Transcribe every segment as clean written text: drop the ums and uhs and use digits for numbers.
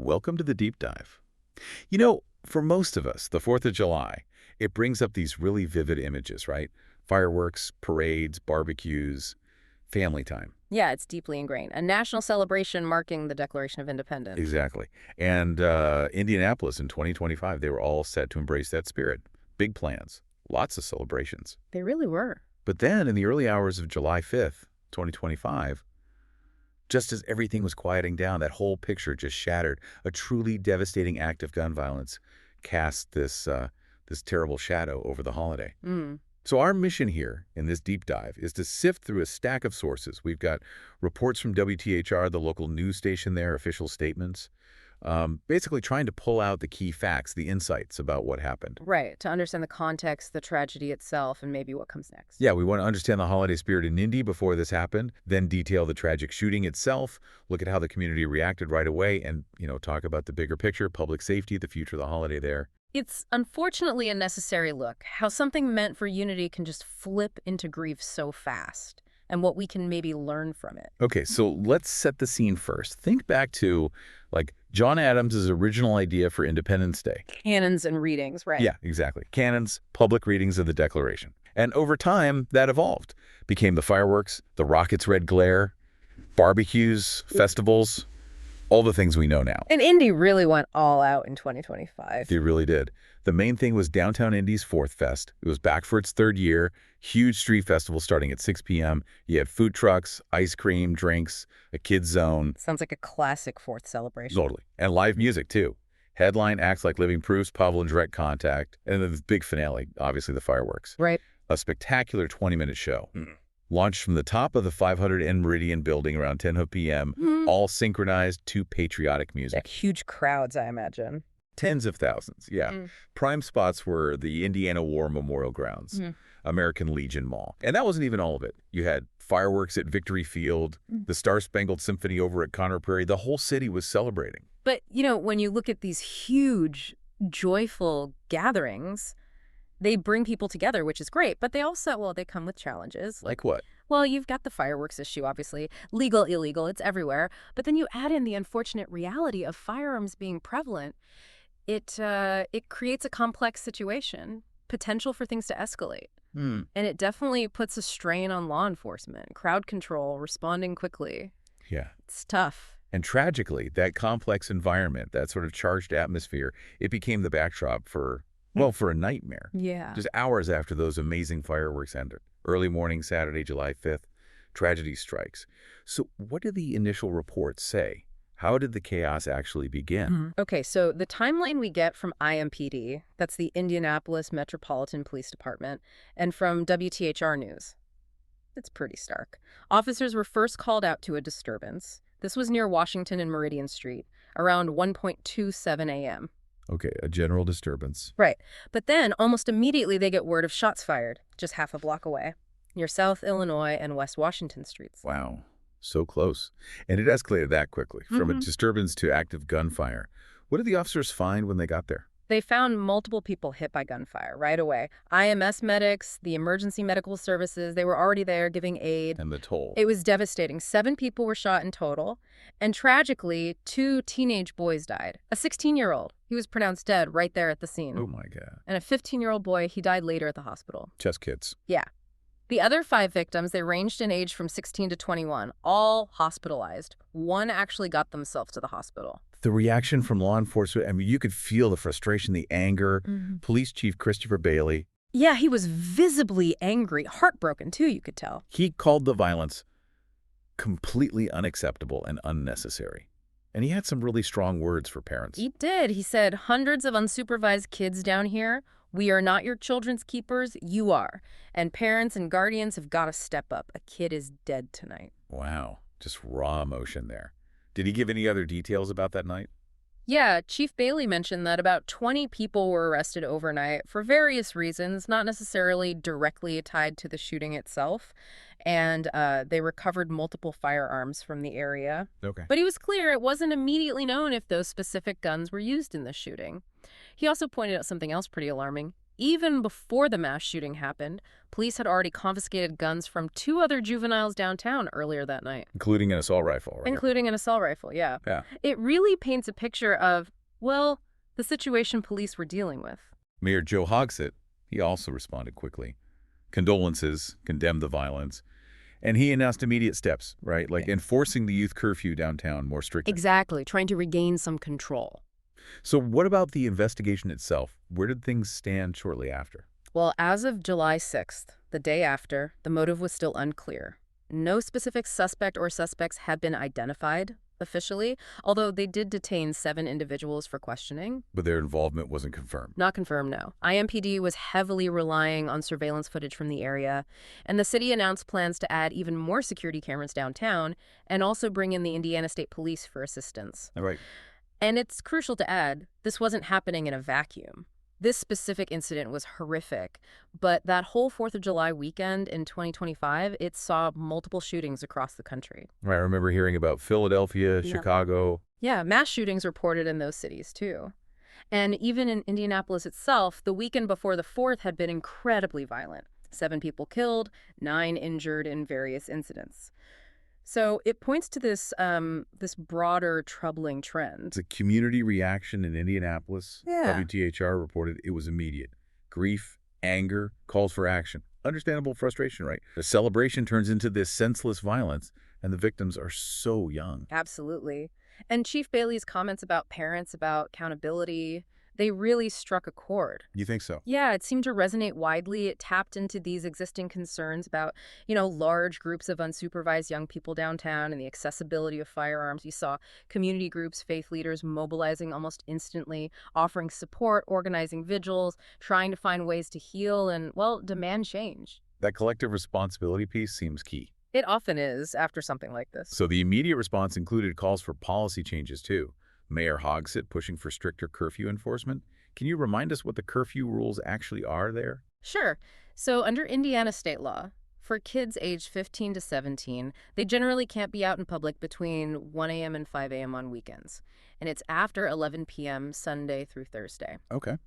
welcome to the deep dive. For most of us, the 4th of July, it brings up these really vivid images, right? Fireworks, parades, barbecues, family time. Yeah, it's deeply ingrained. A national celebration marking the Declaration of Independence. Exactly. And Indianapolis in 2025, they were all set to embrace that spirit. Big plans, lots of celebrations. They really were. But then in the early hours of July 5th, 2025, just as everything was quieting down, that whole picture just shattered. A truly devastating act of gun violence cast this terrible shadow over the holiday. So our mission here in this deep dive is to sift through a stack of sources. We've got reports from WTHR, the local news station there, official statements, basically trying to pull out the key facts, the insights about what happened. Right, to understand the context, the tragedy itself, and maybe what comes next. Yeah, we want to understand the holiday spirit in Indy before this happened, then detail the tragic shooting itself, look at how the community reacted right away, and, talk about the bigger picture, public safety, the future of the holiday there. It's unfortunately a necessary look, how something meant for unity can just flip into grief so fast, and what we can maybe learn from it. Okay, so let's set the scene first. Think back to, John Adams' original idea for Independence Day. Cannons and readings, right? Yeah, exactly. Cannons, public readings of the Declaration. And over time, that evolved. Became the fireworks, the rockets' red glare, barbecues, festivals, all the things we know now. And Indy really went all out in 2025. They really did. The main thing was Downtown Indy's 4th Fest. It was back for its 3rd year. Huge street festival starting at 6 p.m. You had food trucks, ice cream, drinks, a kids zone. Sounds like a classic 4th celebration. Totally. And live music, too. Headline acts like Living Proofs, Pavel and Direct Contact, and then the big finale, obviously the fireworks. Right. A spectacular 20-minute show. Launched from the top of the 500 N Meridian building around 10 p.m., all synchronized to patriotic music. Like huge crowds, I imagine. Tens of thousands, yeah. Prime spots were the Indiana War Memorial Grounds, American Legion Mall. And that wasn't even all of it. You had fireworks at Victory Field, the Star-Spangled Symphony over at Conner Prairie. The whole city was celebrating. But, when you look at these huge, joyful gatherings, they bring people together, which is great, but they also, they come with challenges. Like what? Well, you've got the fireworks issue, obviously. Legal, illegal, it's everywhere. But then you add in the unfortunate reality of firearms being prevalent. It creates a complex situation, potential for things to escalate. And it definitely puts a strain on law enforcement, crowd control, responding quickly. Yeah. It's tough. And tragically, that complex environment, that sort of charged atmosphere, it became the backdrop for a nightmare. Yeah. Just hours after those amazing fireworks ended. Early morning, Saturday, July 5th, tragedy strikes. So what did the initial reports say? How did the chaos actually begin? Okay, so the timeline we get from IMPD, that's the Indianapolis Metropolitan Police Department, and from WTHR News, it's pretty stark. Officers were first called out to a disturbance. This was near Washington and Meridian Street, around 1:27 a.m. Okay, a general disturbance. Right. But then, almost immediately, they get word of shots fired, just half a block away, near South Illinois and West Washington Streets. Wow, so close. And it escalated that quickly, from a disturbance to active gunfire. What did the officers find when they got there? They found multiple people hit by gunfire right away. IMS medics, the emergency medical services, they were already there giving aid. And the toll. It was devastating. 7 people were shot in total. And tragically, 2 teenage boys died. A 16-year-old, he was pronounced dead right there at the scene. Oh, my God. And a 15-year-old boy, he died later at the hospital. Just kids. Yeah. The other 5 victims, they ranged in age from 16 to 21, all hospitalized. 1 actually got themselves to the hospital. The reaction from law enforcement, you could feel the frustration, the anger. Police Chief Christopher Bailey. Yeah, he was visibly angry, heartbroken too, you could tell. He called the violence completely unacceptable and unnecessary. And he had some really strong words for parents. He did. He said, hundreds of unsupervised kids down here. We are not your children's keepers. You are. And parents and guardians have got to step up. A kid is dead tonight. Wow. Just raw emotion there. Did he give any other details about that night? Yeah, Chief Bailey mentioned that about 20 people were arrested overnight for various reasons, not necessarily directly tied to the shooting itself. And they recovered multiple firearms from the area. Okay. But he was clear it wasn't immediately known if those specific guns were used in the shooting. He also pointed out something else pretty alarming. Even before the mass shooting happened, police had already confiscated guns from 2 other juveniles downtown earlier that night. Including an assault rifle, right? Including an assault rifle, yeah. Yeah. It really paints a picture of, well, the situation police were dealing with. Mayor Joe Hogsett, he also responded quickly. Condolences, condemned the violence, and he announced immediate steps, right? Like enforcing the youth curfew downtown more strictly. Exactly, trying to regain some control. So what about the investigation itself? Where did things stand shortly after? Well, as of July 6th, the day after, the motive was still unclear. No specific suspect or suspects had been identified officially, although they did detain 7 individuals for questioning. But their involvement wasn't confirmed. Not confirmed, no. IMPD was heavily relying on surveillance footage from the area, and the city announced plans to add even more security cameras downtown and also bring in the Indiana State Police for assistance. All right. And it's crucial to add, this wasn't happening in a vacuum. This specific incident was horrific, but that whole 4th of July weekend in 2025, it saw multiple shootings across the country. I remember hearing about Philadelphia, Chicago. Yeah, mass shootings reported in those cities, too. And even in Indianapolis itself, the weekend before the 4th had been incredibly violent. 7 people killed, 9 injured in various incidents. So it points to this broader troubling trend. The community reaction in Indianapolis, WTHR reported it was immediate. Grief, anger, calls for action. Understandable frustration, right? The celebration turns into this senseless violence, and the victims are so young. Absolutely. And Chief Bailey's comments about parents, about accountability, they really struck a chord. You think so? Yeah, it seemed to resonate widely. It tapped into these existing concerns about, large groups of unsupervised young people downtown and the accessibility of firearms. You saw community groups, faith leaders mobilizing almost instantly, offering support, organizing vigils, trying to find ways to heal and, demand change. That collective responsibility piece seems key. It often is after something like this. So the immediate response included calls for policy changes, too. Mayor Hogsett pushing for stricter curfew enforcement. Can you remind us what the curfew rules actually are there? Sure. So under Indiana state law, for kids aged 15 to 17, they generally can't be out in public between 1 a.m. and 5 a.m. on weekends. And it's after 11 p.m. Sunday through Thursday. Okay.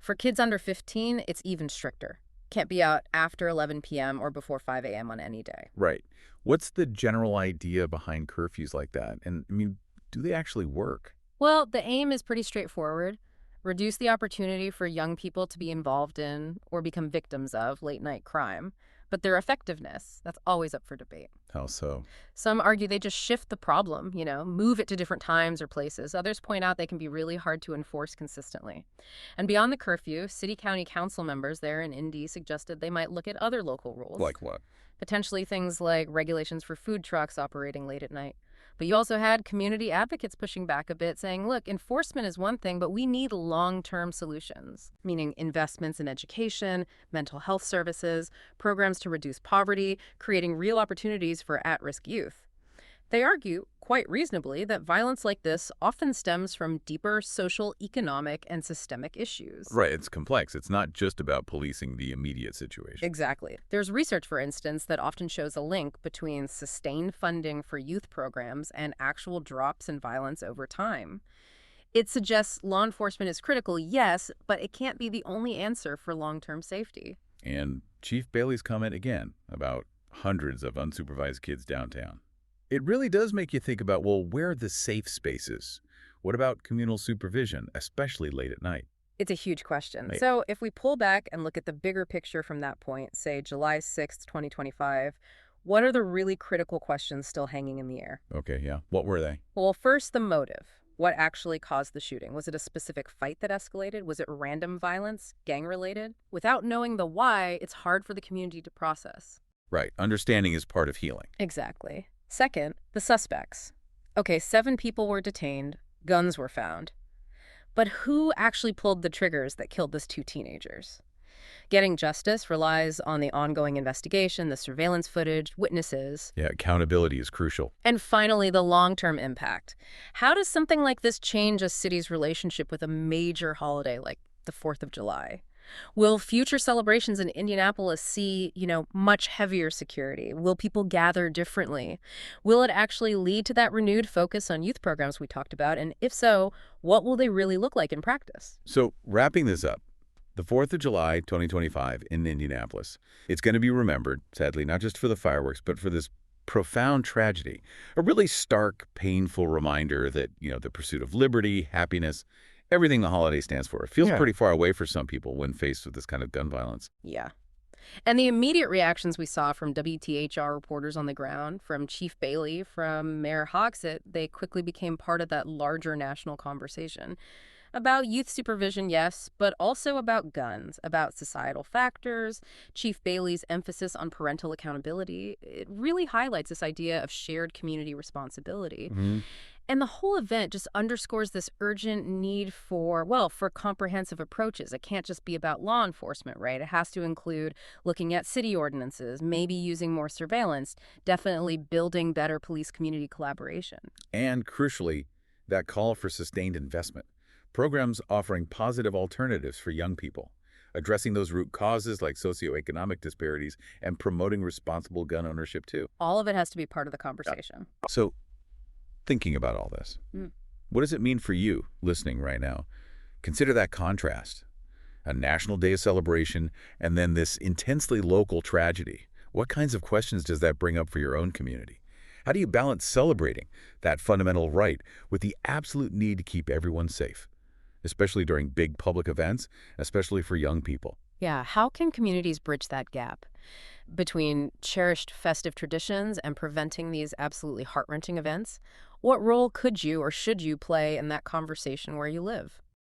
For kids under 15, it's even stricter. Can't be out after 11 p.m. or before 5 a.m. on any day. Right. What's the general idea behind curfews like that? And, do they actually work? Well, the aim is pretty straightforward. Reduce the opportunity for young people to be involved in or become victims of late-night crime. But their effectiveness, that's always up for debate. How so? Some argue they just shift the problem, move it to different times or places. Others point out they can be really hard to enforce consistently. And beyond the curfew, city-county council members there in Indy suggested they might look at other local rules. Like what? Potentially things like regulations for food trucks operating late at night. But you also had community advocates pushing back a bit, saying, look, enforcement is one thing, but we need long-term solutions, meaning investments in education, mental health services, programs to reduce poverty, creating real opportunities for at-risk youth. They argue, quite reasonably, that violence like this often stems from deeper social, economic, and systemic issues. Right, it's complex. It's not just about policing the immediate situation. Exactly. There's research, for instance, that often shows a link between sustained funding for youth programs and actual drops in violence over time. It suggests law enforcement is critical, yes, but it can't be the only answer for long-term safety. And Chief Bailey's comment again about hundreds of unsupervised kids downtown. It really does make you think about, where are the safe spaces? What about communal supervision, especially late at night? It's a huge question. Right. So if we pull back and look at the bigger picture from that point, say July 6th, 2025, what are the really critical questions still hanging in the air? Okay, yeah. What were they? Well, first, the motive. What actually caused the shooting? Was it a specific fight that escalated? Was it random violence, gang-related? Without knowing the why, it's hard for the community to process. Right. Understanding is part of healing. Exactly. Second, the suspects. Okay, 7 people were detained, guns were found. But who actually pulled the triggers that killed those 2 teenagers? Getting justice relies on the ongoing investigation, the surveillance footage, witnesses. Yeah, accountability is crucial. And finally, the long-term impact. How does something like this change a city's relationship with a major holiday like the 4th of July? Will future celebrations in Indianapolis see, much heavier security? Will people gather differently? Will it actually lead to that renewed focus on youth programs we talked about? And if so, what will they really look like in practice? So, wrapping this up, The 4th of July, 2025, in Indianapolis. It's going to be remembered, sadly, not just for the fireworks, but for this profound tragedy. A really stark, painful reminder that, the pursuit of liberty, happiness, everything the holiday stands for. It feels Yeah. pretty far away for some people when faced with this kind of gun violence. Yeah. And the immediate reactions we saw from WTHR reporters on the ground, from Chief Bailey, from Mayor Hogsett, they quickly became part of that larger national conversation. About youth supervision, yes, but also about guns, about societal factors. Chief Bailey's emphasis on parental accountability, it really highlights this idea of shared community responsibility. Hmm. And the whole event just underscores this urgent need for comprehensive approaches. It can't just be about law enforcement, right? It has to include looking at city ordinances, maybe using more surveillance, definitely building better police-community collaboration. And crucially, that call for sustained investment. Programs offering positive alternatives for young people, addressing those root causes like socioeconomic disparities, and promoting responsible gun ownership too. All of it has to be part of the conversation. So, thinking about all this, Mm. what does it mean for you listening right now? Consider that contrast. A national day of celebration and then this intensely local tragedy. What kinds of questions does that bring up for your own community? How do you balance celebrating that fundamental right with the absolute need to keep everyone safe, especially during big public events, especially for young people? Yeah, how can communities bridge that gap between cherished festive traditions and preventing these absolutely heart-wrenching events? What role could you or should you play in that conversation where you live?